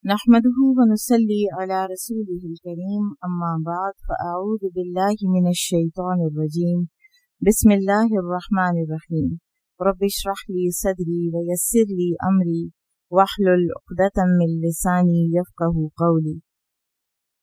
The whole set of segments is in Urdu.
نحمده ونصلي على رسوله الكريم أما بعد فأعوذ بالله من الشيطان الرجيم بسم الله الرحمن الرحيم رب اشرح لي صدري ويسر لي أمري واحلل عقدة من لساني يفقه قولي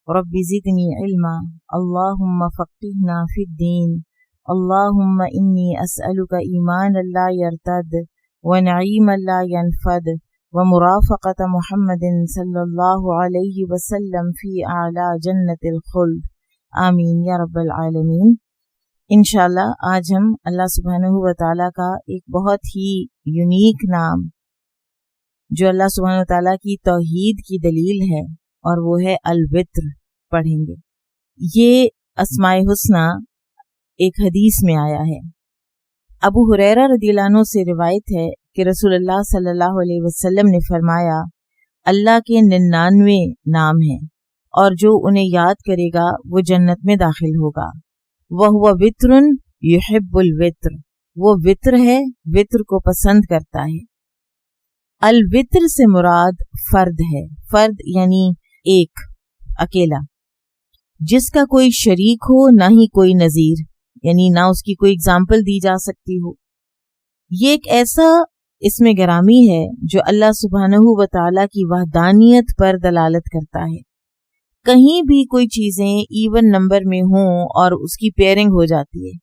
رب زدني علما اللهم فقهنا في الدين اللهم إني أسألك إيمانا لا يرتد ونعيما لا ينفد ومرافقة محمد صلی اللہ علیہ وسلم فی اعلی جنت الخلد آمین یا رب العالمین۔ انشاءاللہ آج ہم اللہ سبحانہ و تعالیٰ کا ایک بہت ہی یونیک نام جو اللہ سبحانہ و تعالیٰ کی توحید کی دلیل ہے اور وہ ہے الوتر پڑھیں گے۔ یہ اسماء الحسنی ایک حدیث میں آیا ہے۔ ابو ہریرہ رضی اللہ عنہ سے روایت ہے کہ رسول اللہ صلی اللہ علیہ وسلم نے فرمایا اللہ کے 99 نام ہیں اور جو انہیں یاد کرے گا وہ جنت میں داخل ہوگا۔ وَهُوَ وِتْرٌ يُحِبُّ الْوِتْرَ، وہ وطر ہے، وطر کو پسند کرتا ہے۔ الوتر سے مراد فرد ہے، فرد یعنی ایک، اکیلا، جس کا کوئی شریک ہو نہ ہی کوئی نظیر، یعنی نہ اس کی کوئی اگزامپل دی جا سکتی ہو۔ یہ ایک ایسا اس میں گرامی ہے جو اللہ سبحانہ و تعالیٰ کی وحدانیت پر دلالت کرتا ہے۔ کہیں بھی کوئی چیزیں ایون نمبر میں ہوں اور اس کی پیئرنگ ہو جاتی ہے،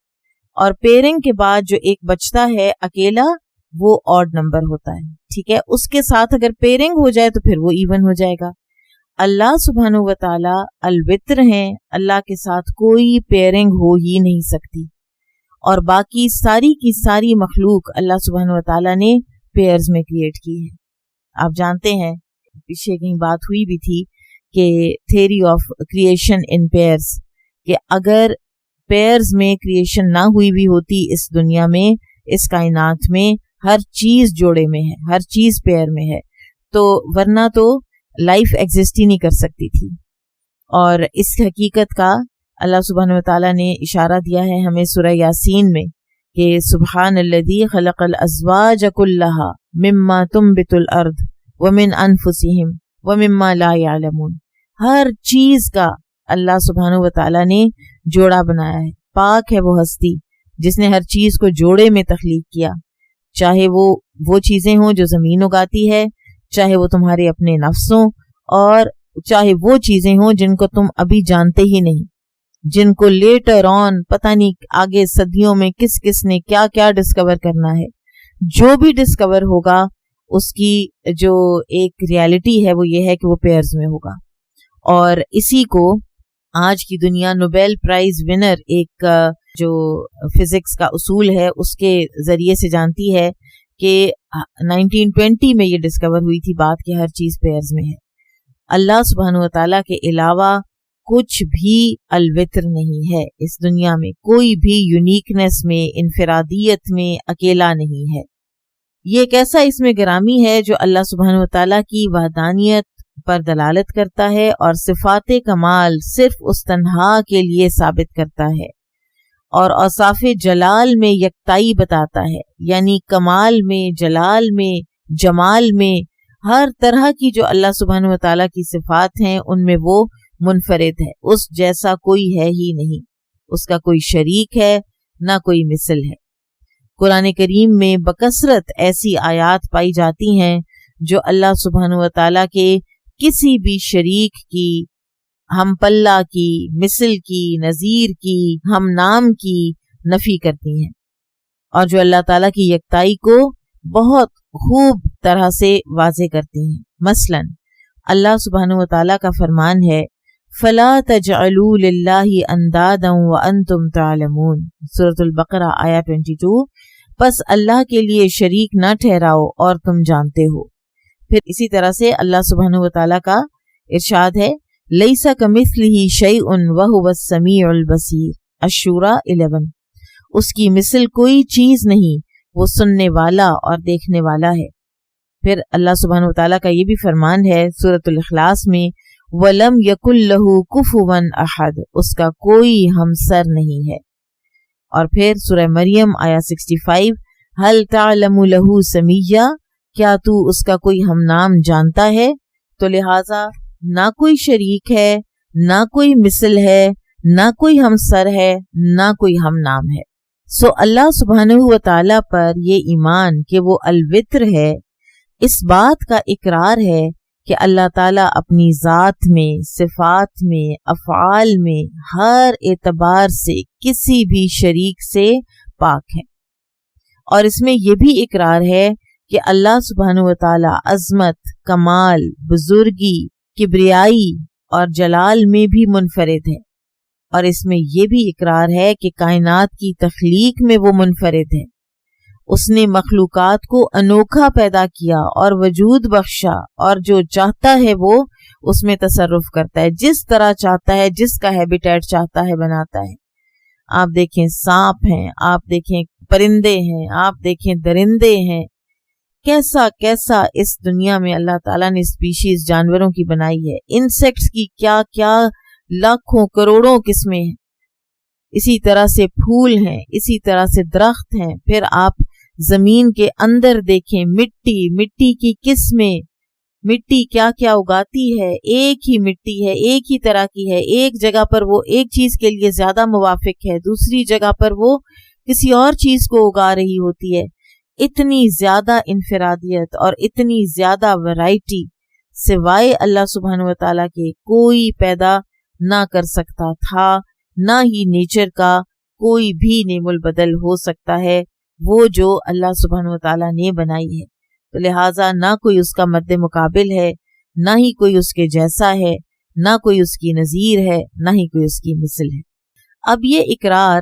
اور پیئرنگ کے بعد جو ایک بچتا ہے اکیلا وہ آڈ نمبر ہوتا ہے، ٹھیک ہے، اس کے ساتھ اگر پیئرنگ ہو جائے تو پھر وہ ایون ہو جائے گا۔ اللہ سبحانہ و تعالیٰ الوتر ہیں، اللہ کے ساتھ کوئی پیئرنگ ہو ہی نہیں سکتی، اور باقی ساری کی ساری مخلوق اللہ سبحانہ و تعالیٰ نے پیئرز میں کریٹ کی ہے۔ آپ جانتے ہیں پیچھے کہیں بات ہوئی بھی تھی کہ theory of creation in pairs, کہ اگر پیئرز میں کریشن نہ ہوئی بھی ہوتی اس دنیا میں، اس کائنات میں ہر چیز جوڑے میں ہے، ہر چیز پیئر میں ہے، تو ورنہ تو لائف ایگزسٹ ہی نہیں کر سکتی تھی۔ اور اس حقیقت کا اللہ سبحانہ و تعالیٰ نے اشارہ دیا ہے ہمیں سورہ یاسین میں کہ سبحان الذی خلق الازواج کلھا مما تنبت الارض ومن انفسہم ومما لا یعلمون، ہر چیز کا اللہ سبحانہ و تعالیٰ نے جوڑا بنایا ہے۔ پاک ہے وہ ہستی جس نے ہر چیز کو جوڑے میں تخلیق کیا، چاہے وہ چیزیں ہوں جو زمین اگاتی ہے، چاہے وہ تمہارے اپنے نفس ہوں، اور چاہے وہ چیزیں ہوں جن کو تم ابھی جانتے ہی نہیں، جن کو لیٹر آن پتہ نہیں آگے صدیوں میں کس کس نے کیا کیا ڈسکور کرنا ہے۔ جو بھی ڈسکور ہوگا اس کی جو ایک ریالٹی ہے وہ یہ ہے کہ وہ پیئرز میں ہوگا، اور اسی کو آج کی دنیا نوبیل پرائز ونر ایک جو فزکس کا اصول ہے اس کے ذریعے سے جانتی ہے کہ 1920 میں یہ ڈسکور ہوئی تھی بات کہ ہر چیز پیئرز میں ہے۔ اللہ سبحانہ و تعالیٰ کے علاوہ کچھ بھی الوتر نہیں ہے اس دنیا میں، کوئی بھی یونیکنس میں، انفرادیت میں اکیلا نہیں ہے۔ یہ ایک ایسا اس میں گرامی ہے جو اللہ سبحانہ و تعالیٰ کی وحدانیت پر دلالت کرتا ہے اور صفات کمال صرف اس تنہا کے لیے ثابت کرتا ہے، اور اوصاف جلال میں یکتائی بتاتا ہے، یعنی کمال میں، جلال میں، جمال میں، ہر طرح کی جو اللہ سبحانہ و تعالیٰ کی صفات ہیں ان میں وہ منفرد ہے، اس جیسا کوئی ہے ہی نہیں، اس کا کوئی شریک ہے نہ کوئی مثل ہے۔ قرآن کریم میں بکثرت ایسی آیات پائی جاتی ہیں جو اللہ سبحانہ و تعالیٰ کے کسی بھی شریک کی، ہم پلہ کی، مثل کی، نظیر کی، ہم نام کی نفی کرتی ہیں، اور جو اللہ تعالیٰ کی یکتائی کو بہت خوب طرح سے واضح کرتی ہیں۔ مثلا اللہ سبحانہ و تعالیٰ کا فرمان ہے فَلَا تَجْعَلُوا لِلَّهِ أَنْدَادًا وَأَنْتُمْ تَعْلَمُونَ، سورۃ البقرہ آیہ 22، پس اللہ کے لیے شریک نہ ٹھہراؤ اور تم جانتے ہو۔ پھر اسی طرح سے اللہ سبحانہ و تعالیٰ کا ارشاد ہے لَيْسَ كَمِثْلِهِ شَيْءٌ وَهُوَ السَّمِيعُ الْبَصِيرُ، الشورى 11، اس کی مثل کوئی چیز نہیں، وہ سننے والا اور دیکھنے والا ہے۔ پھر اللہ سبحانہ و تعالیٰ کا یہ بھی فرمان ہے سورۃ الاخلاص میں وَلَمْ يَكُنْ لَهُ كُفُوًا أَحَدٌ، اس کا کوئی ہمسر نہیں ہے۔ اور پھر سورہ مریم آیہ 65 هَلْ تَعْلَمُ لَهُ سَمِيًّا، کیا تو اس کا کوئی ہم نام جانتا ہے؟ تو لہٰذا نہ کوئی شریک ہے، نہ کوئی مثل ہے، نہ کوئی ہمسر ہے، نہ کوئی ہم نام ہے۔ سو اللہ سبحانہ و تعالیٰ پر یہ ایمان کہ وہ الوتر ہے، اس بات کا اقرار ہے کہ اللہ تعالیٰ اپنی ذات میں، صفات میں، افعال میں ہر اعتبار سے کسی بھی شریک سے پاک ہے۔ اور اس میں یہ بھی اقرار ہے کہ اللہ سبحانہ و تعالیٰ عظمت، کمال، بزرگی، کبریائی اور جلال میں بھی منفرد ہے، اور اس میں یہ بھی اقرار ہے کہ کائنات کی تخلیق میں وہ منفرد ہے۔ اس نے مخلوقات کو انوکھا پیدا کیا اور وجود بخشا، اور جو چاہتا ہے وہ اس میں تصرف کرتا ہے، جس طرح چاہتا ہے، جس کا ہیبیٹیٹ چاہتا ہے بناتا ہے۔ آپ دیکھیں سانپ ہیں، آپ دیکھیں پرندے ہیں، آپ دیکھیں درندے ہیں، کیسا کیسا اس دنیا میں اللہ تعالیٰ نے اسپیشیز جانوروں کی بنائی ہے، انسیکٹس کی کیا کیا لاکھوں کروڑوں قسمیں ہیں، اسی طرح سے پھول ہیں، اسی طرح سے درخت ہیں۔ پھر آپ زمین کے اندر دیکھیں مٹی کی قسمیں، مٹی کیا کیا اگاتی ہے، ایک ہی مٹی ہے، ایک ہی طرح کی ہے، ایک جگہ پر وہ ایک چیز کے لیے زیادہ موافق ہے، دوسری جگہ پر وہ کسی اور چیز کو اگا رہی ہوتی ہے۔ اتنی زیادہ انفرادیت اور اتنی زیادہ ورائٹی سوائے اللہ سبحانہ و تعالیٰ کے کوئی پیدا نہ کر سکتا تھا، نہ ہی نیچر کا کوئی بھی نعم البدل ہو سکتا ہے، وہ جو اللہ سبحانہ و تعالیٰ نے بنائی ہے۔ تو لہٰذا نہ کوئی اس کا مد مقابل ہے، نہ ہی کوئی اس کے جیسا ہے، نہ کوئی اس کی نظیر ہے، نہ ہی کوئی اس کی مثل ہے۔ اب یہ اقرار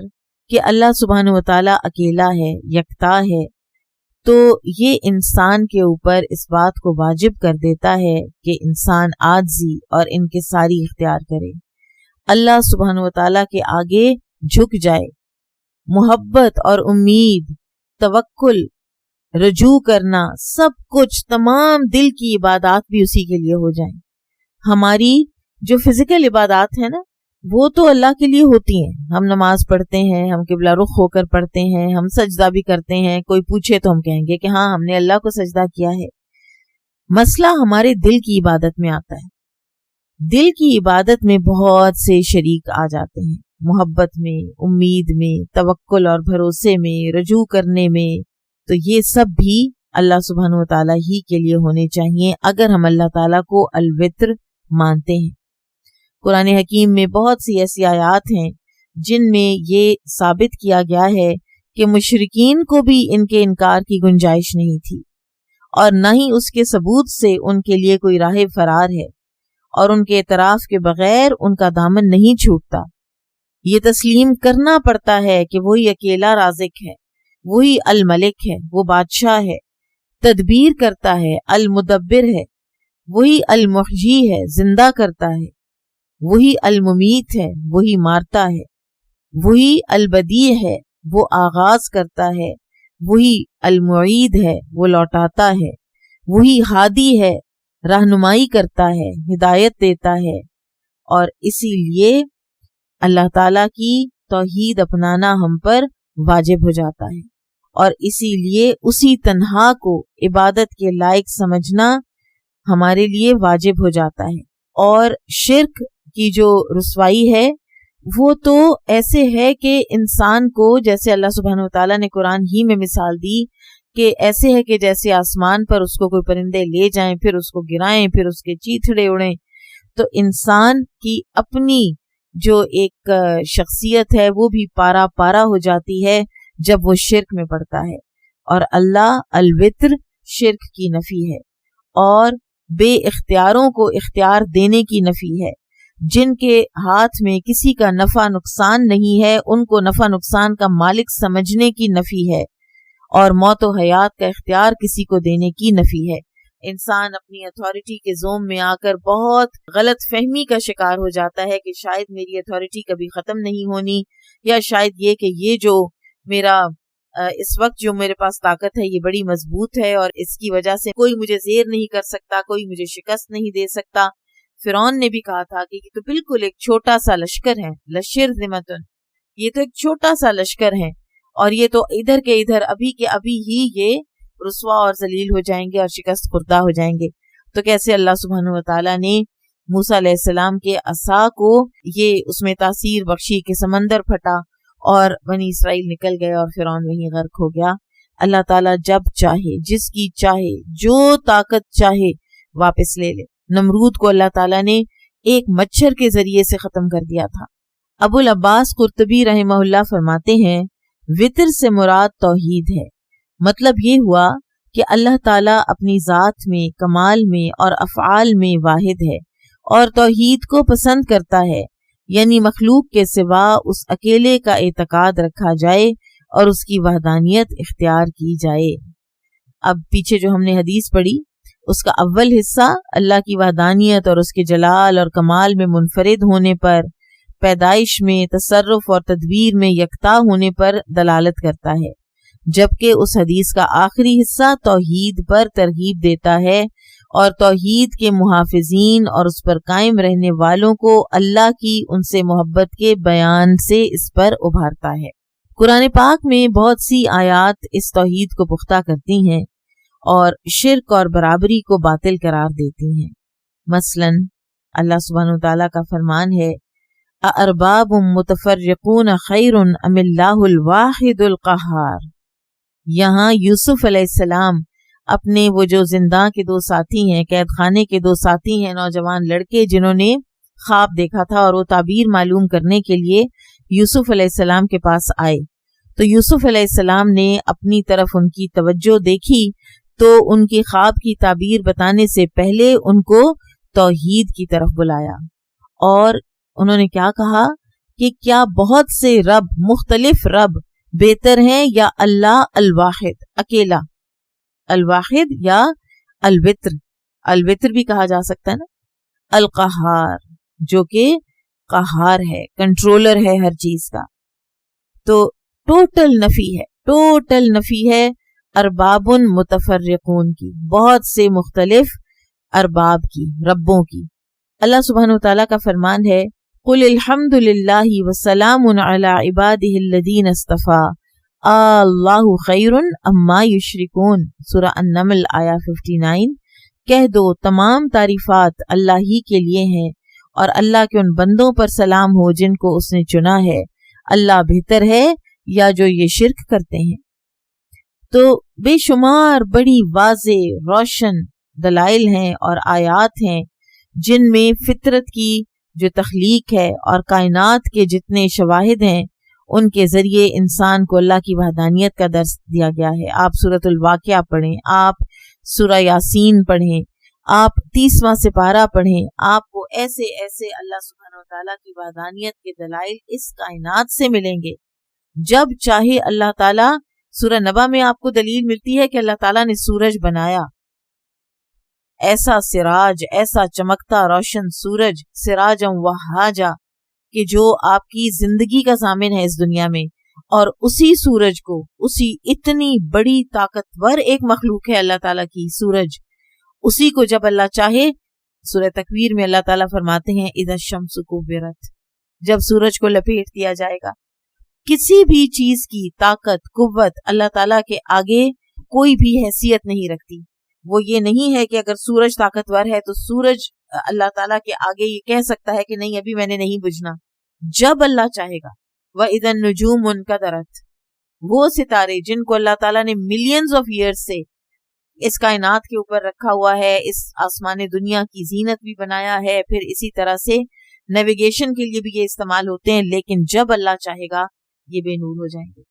کہ اللہ سبحانہ و تعالیٰ اکیلا ہے، یکتا ہے، تو یہ انسان کے اوپر اس بات کو واجب کر دیتا ہے کہ انسان عاجزی اور انکساری اختیار کرے، اللہ سبحانہ و تعالیٰ کے آگے جھک جائے، محبت اور امید، توکل، رجوع کرنا، سب کچھ، تمام دل کی عبادات بھی اسی کے لیے ہو جائیں۔ ہماری جو فزیکل عبادات ہیں نا، وہ تو اللہ کے لیے ہوتی ہیں، ہم نماز پڑھتے ہیں، ہم قبلہ رخ ہو کر پڑھتے ہیں، ہم سجدہ بھی کرتے ہیں، کوئی پوچھے تو ہم کہیں گے کہ ہاں ہم نے اللہ کو سجدہ کیا ہے۔ مسئلہ ہمارے دل کی عبادت میں آتا ہے۔ دل کی عبادت میں بہت سے شریک آ جاتے ہیں، محبت میں، امید میں، توکل اور بھروسے میں، رجوع کرنے میں، تو یہ سب بھی اللہ سبحانہ و تعالیٰ ہی کے لیے ہونے چاہیے اگر ہم اللہ تعالیٰ کو الوتر مانتے ہیں۔ قرآن حکیم میں بہت سی ایسی آیات ہیں جن میں یہ ثابت کیا گیا ہے کہ مشرکین کو بھی ان کے انکار کی گنجائش نہیں تھی، اور نہ ہی اس کے ثبوت سے ان کے لیے کوئی راہ فرار ہے، اور ان کے اعتراف کے بغیر ان کا دامن نہیں چھوٹتا۔ یہ تسلیم کرنا پڑتا ہے کہ وہی اکیلا رازق ہے، وہی الملک ہے، وہ بادشاہ ہے، تدبیر کرتا ہے، المدبر ہے، وہی المحیی ہے، زندہ کرتا ہے، وہی الممیت ہے، وہی مارتا ہے، وہی البدیع ہے، وہ آغاز کرتا ہے، وہی المعید ہے، وہ لوٹاتا ہے، وہی ہادی ہے، رہنمائی کرتا ہے، ہدایت دیتا ہے۔ اور اسی لیے اللہ تعالیٰ کی توحید اپنانا ہم پر واجب ہو جاتا ہے، اور اسی لیے اسی تنہا کو عبادت کے لائق سمجھنا ہمارے لیے واجب ہو جاتا ہے۔ اور شرک کی جو رسوائی ہے وہ تو ایسے ہے کہ انسان کو، جیسے اللہ سبحانہ و تعالیٰ نے قرآن ہی میں مثال دی کہ ایسے ہے کہ جیسے آسمان پر اس کو کوئی پرندے لے جائیں، پھر اس کو گرائیں، پھر اس کے چیتھڑے اڑیں، تو انسان کی اپنی جو ایک شخصیت ہے وہ بھی پارا پارا ہو جاتی ہے جب وہ شرک میں پڑتا ہے۔ اور اللہ الوتر شرک کی نفی ہے، اور بے اختیاروں کو اختیار دینے کی نفی ہے، جن کے ہاتھ میں کسی کا نفع نقصان نہیں ہے ان کو نفع نقصان کا مالک سمجھنے کی نفی ہے، اور موت و حیات کا اختیار کسی کو دینے کی نفی ہے۔ انسان اپنی اتھارٹی کے زوم میں آ کر بہت غلط فہمی کا شکار ہو جاتا ہے کہ شاید میری اتھارٹی کبھی ختم نہیں ہونی، یا شاید یہ کہ یہ جو میرا اس وقت جو میرے پاس طاقت ہے یہ بڑی مضبوط ہے، اور اس کی وجہ سے کوئی مجھے زیر نہیں کر سکتا، کوئی مجھے شکست نہیں دے سکتا۔ فرعون نے بھی کہا تھا کہ یہ تو بالکل ایک چھوٹا سا لشکر ہے، لشرذمۃ، یہ تو ایک چھوٹا سا لشکر ہے، اور یہ تو ادھر کے ادھر ابھی کے ابھی ہی یہ رسوا اور ذلیل ہو جائیں گے اور شکست خوردہ ہو جائیں گے۔ تو کیسے اللہ سبحانہ و تعالیٰ نے موسیٰ علیہ السلام کے عصا کو یہ اس میں تاثیر بخشی کہ سمندر پھٹا اور بنی اسرائیل نکل گئے اور فرعون وہیں غرق ہو گیا. اللہ تعالیٰ جب چاہے، جس کی چاہے، جو طاقت چاہے واپس لے لے. نمرود کو اللہ تعالیٰ نے ایک مچھر کے ذریعے سے ختم کر دیا تھا. ابو العباس قرطبی رحمہ اللہ فرماتے ہیں وطر سے مراد توحید ہے. مطلب یہ ہوا کہ اللہ تعالیٰ اپنی ذات میں، کمال میں اور افعال میں واحد ہے اور توحید کو پسند کرتا ہے، یعنی مخلوق کے سوا اس اکیلے کا اعتقاد رکھا جائے اور اس کی وحدانیت اختیار کی جائے. اب پیچھے جو ہم نے حدیث پڑھی اس کا اول حصہ اللہ کی وحدانیت اور اس کے جلال اور کمال میں منفرد ہونے پر، پیدائش میں، تصرف اور تدبیر میں یکتا ہونے پر دلالت کرتا ہے، جبکہ اس حدیث کا آخری حصہ توحید پر ترغیب دیتا ہے اور توحید کے محافظین اور اس پر قائم رہنے والوں کو اللہ کی ان سے محبت کے بیان سے اس پر ابھارتا ہے. قرآن پاک میں بہت سی آیات اس توحید کو پختہ کرتی ہیں اور شرک اور برابری کو باطل قرار دیتی ہیں. مثلا اللہ سبحانہ وتعالیٰ کا فرمان ہے اَأَرْبَابٌ مُتَفَرِّقُونَ خَيْرٌ أَمِ اللَّهُ الْوَاحِدُ الْقَهَّارُ. یہاں یوسف علیہ السلام اپنے وہ جو زنداں کے دو ساتھی ہیں، قید خانے کے دو ساتھی ہیں، نوجوان لڑکے جنہوں نے خواب دیکھا تھا اور وہ تعبیر معلوم کرنے کے لیے یوسف علیہ السلام کے پاس آئے، تو یوسف علیہ السلام نے اپنی طرف ان کی توجہ دیکھی تو ان کی خواب کی تعبیر بتانے سے پہلے ان کو توحید کی طرف بلایا اور انہوں نے کیا کہا کہ کیا بہت سے رب، مختلف رب بہتر ہیں یا اللہ الواحد اکیلا؟ الواحد یا الوتر، الوتر بھی کہا جا سکتا ہے نا، القہار جو کہ قہار ہے، کنٹرولر ہے ہر چیز کا. تو ٹوٹل نفی ہے ارباب متفرقون کی، بہت سے مختلف ارباب کی، ربوں کی. اللہ سبحانہ وتعالیٰ کا فرمان ہے قل الحمد للہ وسلام علی عبادہ الذین اصطفیٰ اللہ خیر اما یشرکون. سورہ النمل آیا 59. کہہ دو تمام تعریفات اللہ ہی کے لیے ہیں اور اللہ کے ان بندوں پر سلام ہو جن کو اس نے چنا ہے، اللہ بہتر ہے یا جو یہ شرک کرتے ہیں. تو بے شمار بڑی واضح روشن دلائل ہیں اور آیات ہیں جن میں فطرت کی جو تخلیق ہے اور کائنات کے جتنے شواہد ہیں ان کے ذریعے انسان کو اللہ کی وحدانیت کا درس دیا گیا ہے. آپ سورۃ الواقعہ پڑھیں، آپ سورہ یاسین پڑھیں، آپ 30واں سپارہ پڑھیں، آپ کو ایسے ایسے اللہ سبحانہ وتعالیٰ کی وحدانیت کے دلائل اس کائنات سے ملیں گے. جب چاہے اللہ تعالیٰ، سورہ نبا میں آپ کو دلیل ملتی ہے کہ اللہ تعالیٰ نے سورج بنایا، ایسا سراج، ایسا چمکتا روشن سورج، سراجا وہاجا، کہ جو آپ کی زندگی کا ضامن ہے اس دنیا میں، اور اسی سورج کو، اسی اتنی بڑی طاقتور ایک مخلوق ہے اللہ تعالیٰ کی سورج، اسی کو جب اللہ چاہے، سورہ تکویر میں اللہ تعالیٰ فرماتے ہیں اذا الشمس کورت، جب سورج کو لپیٹ دیا جائے گا. کسی بھی چیز کی طاقت، قوت اللہ تعالیٰ کے آگے کوئی بھی حیثیت نہیں رکھتی. وہ یہ نہیں ہے کہ اگر سورج طاقتور ہے تو سورج اللہ تعالیٰ کے آگے یہ کہہ سکتا ہے کہ نہیں ابھی میں نے نہیں بجھنا. جب اللہ چاہے گا. وَإِذَا النُّجُومُ انْكَدَرَتْ، وہ ستارے جن کو اللہ تعالیٰ نے ملینز آف ایئرز سے اس کائنات کے اوپر رکھا ہوا ہے، اس آسمان دنیا کی زینت بھی بنایا ہے، پھر اسی طرح سے نیویگیشن کے لیے بھی یہ استعمال ہوتے ہیں، لیکن جب اللہ چاہے گا یہ بے نور ہو جائیں گے.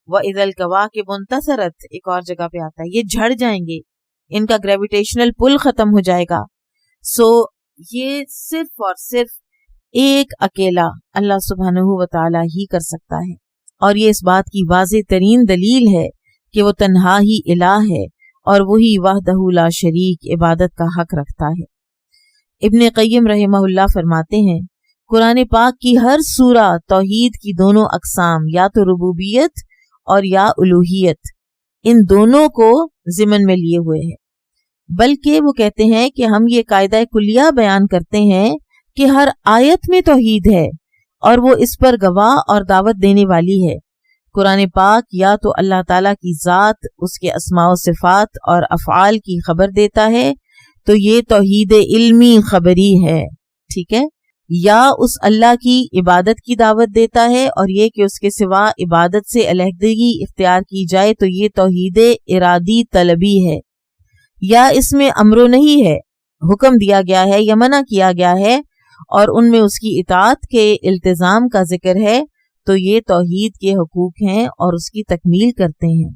وَإِذَا الْكَوَاكِبُ انتَثَرَتْ، ایک اور جگہ پہ آتا ہے، یہ جھڑ جائیں گے، ان کا گریویٹیشنل پل ختم ہو جائے گا. سو یہ صرف اور صرف ایک اکیلا اللہ سبحانہ و تعالیٰ ہی کر سکتا ہے، اور یہ اس بات کی واضح ترین دلیل ہے کہ وہ تنہا ہی الہ ہے اور وہی وحدہ لا شریک عبادت کا حق رکھتا ہے. ابن قیم رحمہ اللہ فرماتے ہیں قرآن پاک کی ہر سورہ توحید کی دونوں اقسام، یا تو ربوبیت اور یا الوہیت، ان دونوں کو ضمن میں لیے ہوئے ہے. بلکہ وہ کہتے ہیں کہ ہم یہ قاعدہ کلیہ بیان کرتے ہیں کہ ہر آیت میں توحید ہے اور وہ اس پر گواہ اور دعوت دینے والی ہے. قرآن پاک یا تو اللہ تعالیٰ کی ذات، اس کے اسماء و صفات اور افعال کی خبر دیتا ہے، تو یہ توحید علمی خبری ہے، ٹھیک ہے، یا اس اللہ کی عبادت کی دعوت دیتا ہے اور یہ کہ اس کے سوا عبادت سے علیحدگی اختیار کی جائے تو یہ توحید ارادی طلبی ہے، یا اس میں امر و نہی ہے، حکم دیا گیا ہے یا منع کیا گیا ہے اور ان میں اس کی اطاعت کے التزام کا ذکر ہے تو یہ توحید کے حقوق ہیں اور اس کی تکمیل کرتے ہیں،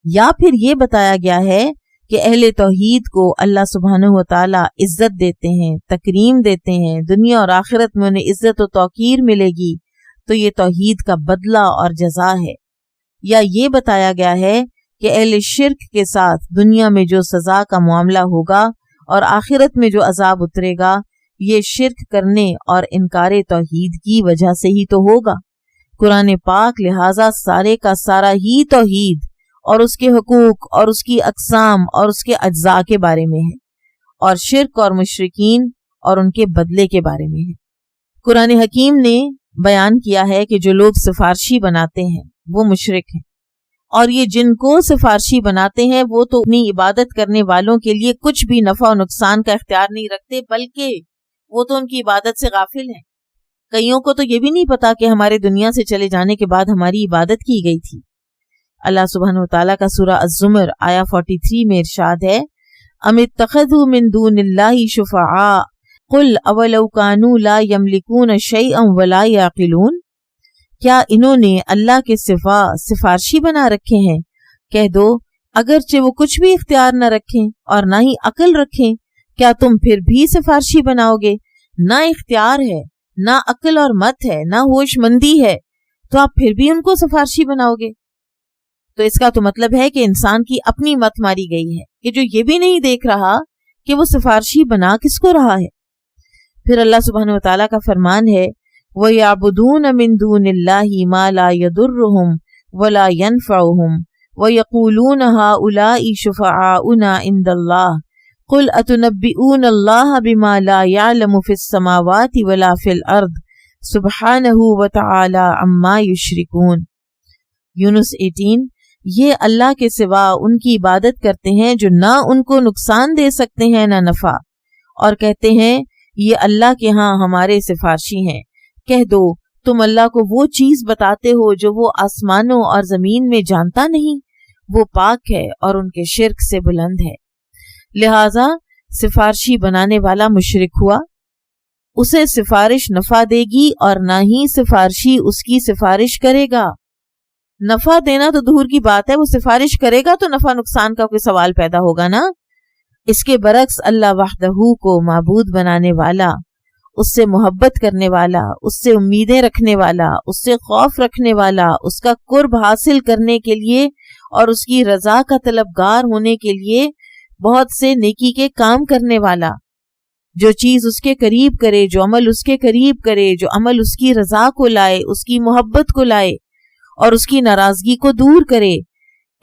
یا پھر یہ بتایا گیا ہے کہ اہل توحید کو اللہ سبحانہ و تعالی عزت دیتے ہیں، تکریم دیتے ہیں، دنیا اور آخرت میں انہیں عزت و توقیر ملے گی تو یہ توحید کا بدلہ اور جزا ہے، یا یہ بتایا گیا ہے کہ اہل شرک کے ساتھ دنیا میں جو سزا کا معاملہ ہوگا اور آخرت میں جو عذاب اترے گا یہ شرک کرنے اور انکار توحید کی وجہ سے ہی تو ہوگا۔ قرآن پاک لہٰذا سارے کا سارا ہی توحید اور اس کے حقوق اور اس کی اقسام اور اس کے اجزاء کے بارے میں ہے، اور شرک اور مشرکین اور ان کے بدلے کے بارے میں ہے۔ قرآن حکیم نے بیان کیا ہے کہ جو لوگ سفارشی بناتے ہیں وہ مشرک ہیں، اور یہ جن کو سفارشی بناتے ہیں وہ تو اپنی عبادت کرنے والوں کے لیے کچھ بھی نفع و نقصان کا اختیار نہیں رکھتے، بلکہ وہ تو ان کی عبادت سے غافل ہیں۔ کئیوں کو تو یہ بھی نہیں پتا کہ ہمارے دنیا سے چلے جانے کے بعد ہماری عبادت کی گئی تھی۔ اللہ سبحانہ وتعالیٰ کا سورہ الزمر آیا 43 میں ارشاد ہے، ام اتخذوا من دون اللہ شفعاء قل اولو کانوا لا یملکون شیئا ولا یعقلون، کیا انہوں نے اللہ کے سوا سفارشی بنا رکھے ہیں؟ کہہ دو اگرچہ وہ کچھ بھی اختیار نہ رکھیں اور نہ ہی عقل رکھیں، کیا تم پھر بھی سفارشی بناؤ گے؟ نہ اختیار ہے، نہ عقل اور مت ہے، نہ ہوش مندی ہے، تو آپ پھر بھی ان کو سفارشی بناؤ گے؟ تو اس کا تو مطلب ہے کہ انسان کی اپنی مت ماری گئی ہے کہ جو یہ بھی نہیں دیکھ رہا کہ وہ سفارشی بنا کس کو رہا ہے۔ پھر اللہ سبحانہ وتعالیٰ کا فرمان ہے، وَيَعْبُدُونَ مِن دُونِ اللَّهِ مَا لَا يَضُرُّهُمْ وَلَا يَنْفَعُهُمْ وَيَقُولُونَ هَؤُلَاءِ شُفَعَاؤُنَا عِندَ اللَّهِ قُلْ أَتُنَبِّئُونَ اللَّهَ بِمَا لَا يَعْلَمُ فِي السَّمَاوَاتِ وَلَا فِي الْأَرْضِ سُبْحَانَهُ وَتَعَالَى عَمَّا يُشْرِكُونَ۔ یونس 18، یہ اللہ کے سوا ان کی عبادت کرتے ہیں جو نہ ان کو نقصان دے سکتے ہیں نہ نفع، اور کہتے ہیں یہ اللہ کے ہاں ہمارے سفارشی ہیں۔ کہہ دو تم اللہ کو وہ چیز بتاتے ہو جو وہ آسمانوں اور زمین میں جانتا نہیں، وہ پاک ہے اور ان کے شرک سے بلند ہے۔ لہٰذا سفارشی بنانے والا مشرک ہوا، اسے سفارش نفع دے گی اور نہ ہی سفارشی اس کی سفارش کرے گا۔ نفع دینا تو دور کی بات ہے، وہ سفارش کرے گا تو نفع نقصان کا کوئی سوال پیدا ہوگا نا۔ اس کے برعکس اللہ وحدہ کو معبود بنانے والا، اس سے محبت کرنے والا، اس سے امیدیں رکھنے والا، اس سے خوف رکھنے والا، اس کا قرب حاصل کرنے کے لیے اور اس کی رضا کا طلبگار ہونے کے لیے بہت سے نیکی کے کام کرنے والا، جو چیز اس کے قریب کرے، جو عمل اس کے قریب کرے، جو عمل اس کی رضا کو لائے، اس کی محبت کو لائے اور اس کی ناراضگی کو دور کرے،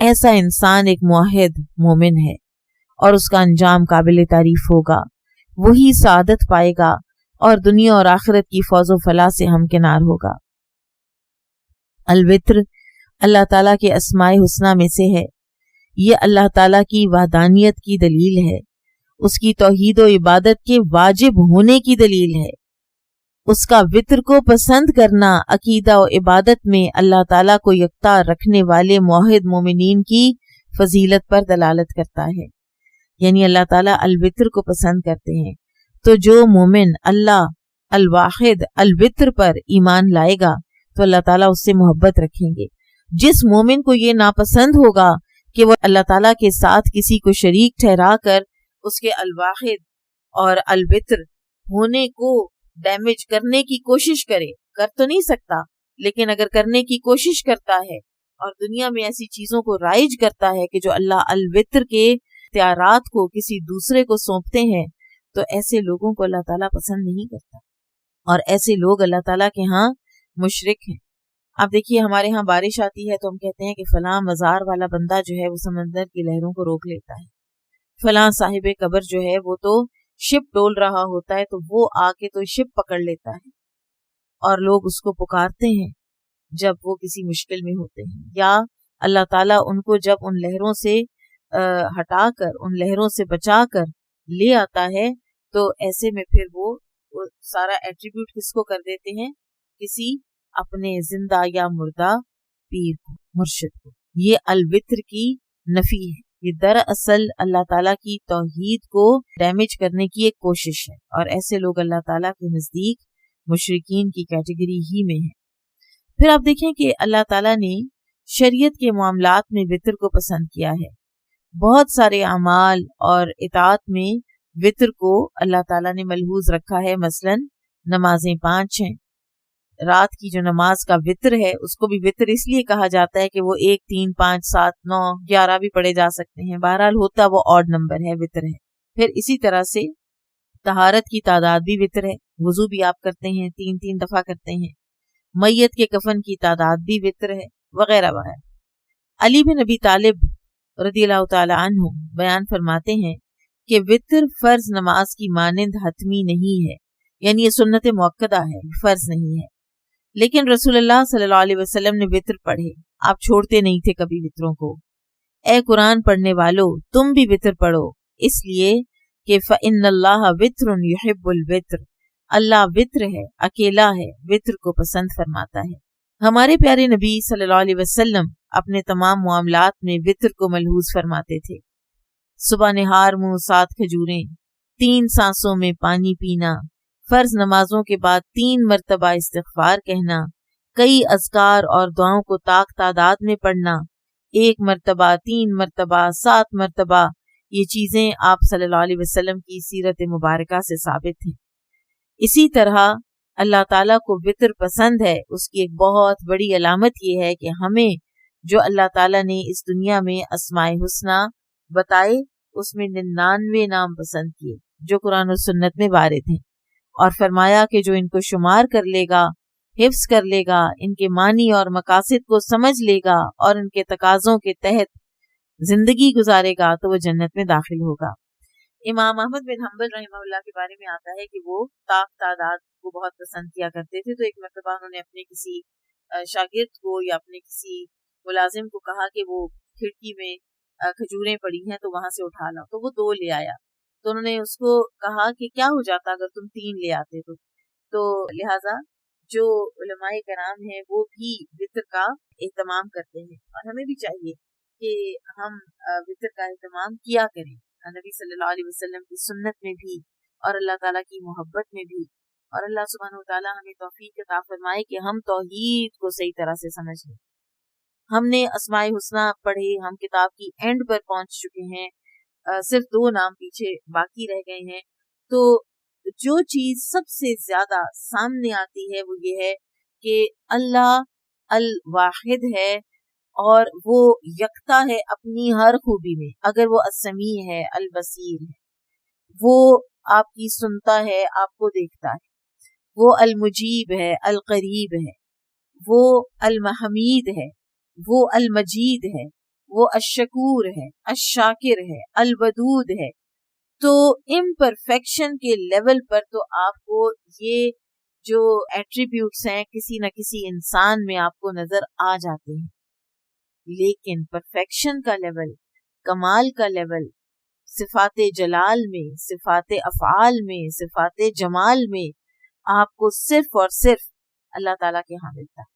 ایسا انسان ایک موحد مومن ہے اور اس کا انجام قابل تعریف ہوگا، وہی سعادت پائے گا اور دنیا اور آخرت کی فوز و فلاح سے ہمکنار ہوگا۔ الوتر اللہ تعالیٰ کے اسماء حسنہ میں سے ہے، یہ اللہ تعالیٰ کی وحدانیت کی دلیل ہے، اس کی توحید و عبادت کے واجب ہونے کی دلیل ہے۔ اس کا وتر کو پسند کرنا عقیدہ و عبادت میں اللہ تعالیٰ کو یکتا رکھنے والے موحد مومنین کی فضیلت پر دلالت کرتا ہے، یعنی اللہ تعالیٰ الوتر کو پسند کرتے ہیں، تو جو مومن اللہ الواحد الوتر پر ایمان لائے گا تو اللہ تعالیٰ اس سے محبت رکھیں گے۔ جس مومن کو یہ ناپسند ہوگا کہ وہ اللہ تعالیٰ کے ساتھ کسی کو شریک ٹھہرا کر اس کے الواحد اور الوتر ہونے کو ڈیمیج کرنے کی کوشش کرے، کر تو نہیں سکتا لیکن اگر کرنے کی کوشش کرتا ہے اور دنیا میں ایسی چیزوں کو رائج کرتا ہے کہ جو اللہ الوتر کے اختیارات کو کسی دوسرے کو سونپتے ہیں تو ایسے لوگوں کو اللہ تعالیٰ پسند نہیں کرتا، اور ایسے لوگ اللہ تعالیٰ کے ہاں مشرک ہیں۔ آپ دیکھیے ہمارے ہاں بارش آتی ہے تو ہم کہتے ہیں کہ فلاں مزار والا بندہ جو ہے وہ سمندر کی لہروں کو روک لیتا ہے، فلاں صاحب قبر جو ہے وہ تو شپ ڈول رہا ہوتا ہے تو وہ آ کے تو شپ پکڑ لیتا ہے، اور لوگ اس کو پکارتے ہیں جب وہ کسی مشکل میں ہوتے ہیں، یا اللہ تعالیٰ ان کو جب ان لہروں سے ہٹا کر، ان لہروں سے بچا کر لے آتا ہے تو ایسے میں پھر وہ سارا ایٹریبیوٹ کس کو کر دیتے ہیں؟ کسی اپنے زندہ یا مردہ پیر کو، مرشد کو. یہ الوتر کی نفی ہے. یہ دراصل اللہ تعالیٰ کی توحید کو ڈیمیج کرنے کی ایک کوشش ہے، اور ایسے لوگ اللہ تعالیٰ کے نزدیک مشرکین کی کیٹیگری ہی میں ہیں. پھر آپ دیکھیں کہ اللہ تعالیٰ نے شریعت کے معاملات میں وطر کو پسند کیا ہے. بہت سارے اعمال اور اطاعت میں وطر کو اللہ تعالیٰ نے ملحوظ رکھا ہے. مثلا نمازیں 5 ہیں، رات کی جو نماز کا وطر ہے اس کو بھی وطر اس لیے کہا جاتا ہے کہ وہ 1 3 5 7 9 11 بھی پڑھے جا سکتے ہیں، بہرحال ہوتا وہ آڈ نمبر ہے، وطر ہے. پھر اسی طرح سے طہارت کی تعداد بھی وطر ہے، وضو بھی آپ کرتے ہیں 3 دفعہ کرتے ہیں. میت کے کفن کی تعداد بھی وطر ہے، وغیرہ وغیرہ. علی بن ابی طالب رضی اللہ تعالی عنہ بیان فرماتے ہیں کہ وطر فرض نماز کی مانند حتمی نہیں ہے، یعنی یہ سنت مؤکدہ ہے، فرض نہیں ہے. لیکن رسول اللہ صلی اللہ علیہ وسلم نے وطر پڑھے، آپ چھوڑتے نہیں تھے کبھی وطروں کو. اے قرآن پڑھنے والو تم بھی وطر پڑھو، اس لیے کہ فَإِنَّ اللَّهَ وِطْرٌ يُحِبُّ الْوِطْرَ، اللہ وطر ہے، اکیلا ہے، وطر کو پسند فرماتا ہے. ہمارے پیارے نبی صلی اللہ علیہ وسلم اپنے تمام معاملات میں وطر کو ملحوظ فرماتے تھے. صبح نہار منہ 7 کھجوریں، 3 سانسوں میں پانی پینا، فرض نمازوں کے بعد 3 مرتبہ استغفار کہنا، کئی اذکار اور دعاؤں کو طاق تعداد میں پڑھنا، 1 مرتبہ 3 مرتبہ 7 مرتبہ، یہ چیزیں آپ صلی اللہ علیہ وسلم کی سیرت مبارکہ سے ثابت ہیں. اسی طرح اللہ تعالیٰ کو وطر پسند ہے، اس کی ایک بہت بڑی علامت یہ ہے کہ ہمیں جو اللہ تعالیٰ نے اس دنیا میں اسماء الحسنی بتائے اس میں 99 نام پسند کیے جو قرآن و سنت میں وارد ہیں، اور فرمایا کہ جو ان کو شمار کر لے گا، حفظ کر لے گا، ان کے معنی اور مقاصد کو سمجھ لے گا اور ان کے تقاضوں کے تحت زندگی گزارے گا تو وہ جنت میں داخل ہوگا. امام احمد بن حنبل رحمہ اللہ کے بارے میں آتا ہے کہ وہ طاق تعداد کو بہت پسند کیا کرتے تھے. تو ایک مرتبہ انہوں نے اپنے کسی شاگرد کو یا اپنے کسی ملازم کو کہا کہ وہ کھڑکی میں کھجوریں پڑی ہیں تو وہاں سے اٹھا لاؤ، تو وہ 2 لے آیا. تو انہوں نے اس کو کہا کہ کیا ہو جاتا اگر تم 3 لے آتے تو لہٰذا جو علماء کرام ہیں وہ بھی وطر کا اہتمام کرتے ہیں، اور ہمیں بھی چاہیے کہ ہم وطر کا اہتمام کیا کریں، نبی صلی اللہ علیہ وسلم کی سنت میں بھی اور اللہ تعالیٰ کی محبت میں بھی. اور اللہ سبحانہ وتعالیٰ ہمیں توفیق عطا فرمائے کہ ہم توحید کو صحیح طرح سے سمجھ لیں. ہم نے اسماء الحسنی پڑھے، ہم کتاب کی اینڈ پر پہنچ چکے ہیں، صرف 2 نام پیچھے باقی رہ گئے ہیں. تو جو چیز سب سے زیادہ سامنے آتی ہے وہ یہ ہے کہ اللہ الواحد ہے اور وہ یکتا ہے اپنی ہر خوبی میں. اگر وہ السمیع ہے، البصیر ہے، وہ آپ کی سنتا ہے، آپ کو دیکھتا ہے، وہ المجیب ہے، القریب ہے، وہ المحمید ہے، وہ المجید ہے، وہ الشکور ہے، الشاکر ہے، الودود ہے. تو امپرفیکشن کے لیول پر تو آپ کو یہ جو ایٹریبیوٹس ہیں کسی نہ کسی انسان میں آپ کو نظر آ جاتے ہیں، لیکن پرفیکشن کا لیول، کمال کا لیول صفات جلال میں، صفات افعال میں، صفات جمال میں آپ کو صرف اور صرف اللہ تعالیٰ کے ہاں ملتا ہے.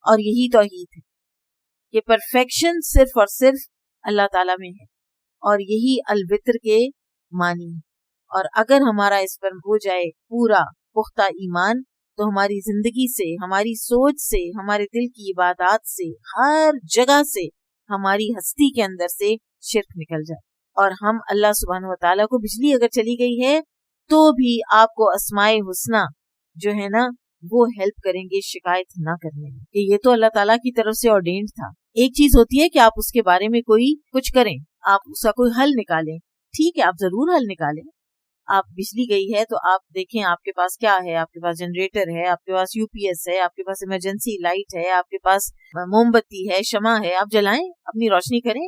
اور یہی توحید ہے کہ پرفیکشن صرف اور صرف اللہ تعالیٰ میں ہے، اور یہی الوتر کے معنی ہے. اور اگر ہمارا اس پر ہو جائے پورا پختہ ایمان تو ہماری زندگی سے، ہماری سوچ سے، ہمارے دل کی عبادات سے، ہر جگہ سے، ہماری ہستی کے اندر سے شرک نکل جائے، اور ہم اللہ سبحانہ وتعالیٰ کو بجلی اگر چلی گئی ہے تو بھی آپ کو اسماء الحسنی جو ہے نا وہ ہیلپ کریں گے شکایت نہ کرنے میں، کہ یہ تو اللہ تعالیٰ کی طرف سے آرڈینڈ تھا. ایک چیز ہوتی ہے کہ آپ اس کے بارے میں کوئی کچھ کریں، آپ اس کا کوئی حل نکالیں، ٹھیک ہے آپ ضرور حل نکالیں. آپ بجلی گئی ہے تو آپ دیکھیں آپ کے پاس کیا ہے، آپ کے پاس جنریٹر ہے، آپ کے پاس یو پی ایس ہے، آپ کے پاس ایمرجنسی لائٹ ہے، آپ کے پاس موم بتی ہے، شمع ہے، آپ جلائیں، اپنی روشنی کریں.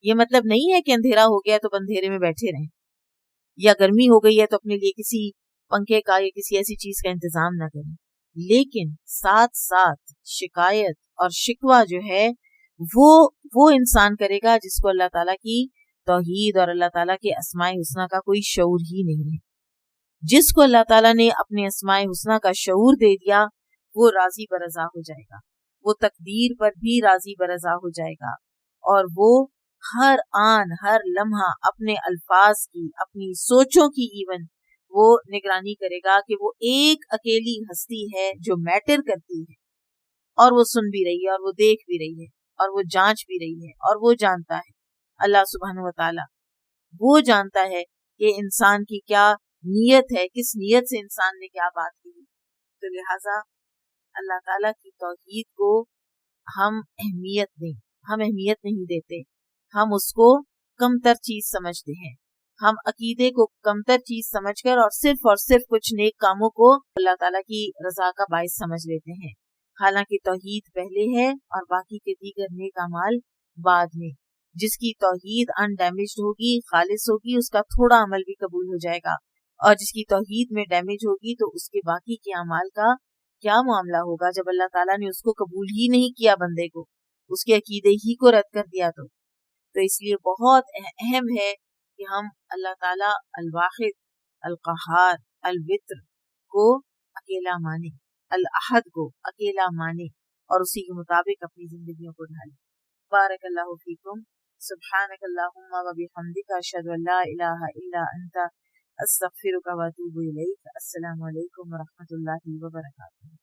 یہ مطلب نہیں ہے کہ اندھیرا ہو گیا تو اندھیرے میں بیٹھے رہیں، یا گرمی ہو گئی ہے تو اپنے لیے کسی پنکھے کا یا کسی ایسی چیز کا انتظام نہ کریں. لیکن ساتھ ساتھ شکایت اور شکوہ جو ہے وہ انسان کرے گا جس کو اللہ تعالیٰ کی توحید اور اللہ تعالیٰ کے اسماء حسنہ کا کوئی شعور ہی نہیں ہے۔ جس کو اللہ تعالیٰ نے اپنے اسماء حسنہ کا شعور دے دیا وہ راضی برضا ہو جائے گا، وہ تقدیر پر بھی راضی برضا ہو جائے گا، اور وہ ہر آن ہر لمحہ اپنے الفاظ کی، اپنی سوچوں کی ایون وہ نگرانی کرے گا کہ وہ ایک اکیلی ہستی ہے جو میٹر کرتی ہے، اور وہ سن بھی رہی ہے، اور وہ دیکھ بھی رہی ہے، اور وہ جانچ بھی رہی ہے، اور وہ جانتا ہے، اللہ سبحانہ و تعالی وہ جانتا ہے کہ انسان کی کیا نیت ہے، کس نیت سے انسان نے کیا بات کی۔ تو لہٰذا اللہ تعالیٰ کی توحید کو ہم اہمیت نہیں دیتے، ہم اس کو کم تر چیز سمجھتے ہیں، ہم عقیدے کو کم تر چیز سمجھ کر اور صرف کچھ نیک کاموں کو اللہ تعالیٰ کی رضا کا باعث سمجھ لیتے ہیں، حالانکہ توحید پہلے ہے اور باقی کے دیگر نیک اعمال بعد میں۔ جس کی توحید انڈیمیجڈ ہوگی، خالص ہوگی، اس کا تھوڑا عمل بھی قبول ہو جائے گا، اور جس کی توحید میں ڈیمیج ہوگی تو اس کے باقی کے اعمال کا کیا معاملہ ہوگا جب اللہ تعالیٰ نے اس کو قبول ہی نہیں کیا، بندے کو اس کے عقیدے ہی کو رد کر دیا۔ تو اس لیے بہت اہم ہے کہ ہم اللہ تعالیٰ الواحد، القہار، الوتر کو اکیلا مانیں، الاحد کو اکیلا مانیں، اور اسی کے مطابق اپنی زندگیوں کو ڈھالیں۔ بارک اللہ فیکم، سبحانک اللہم و بحمدک، اشہد ان لا الہ الا انت، استغفرک و اتوب الیک۔ السلام علیکم و رحمۃ اللہ وبرکاتہ۔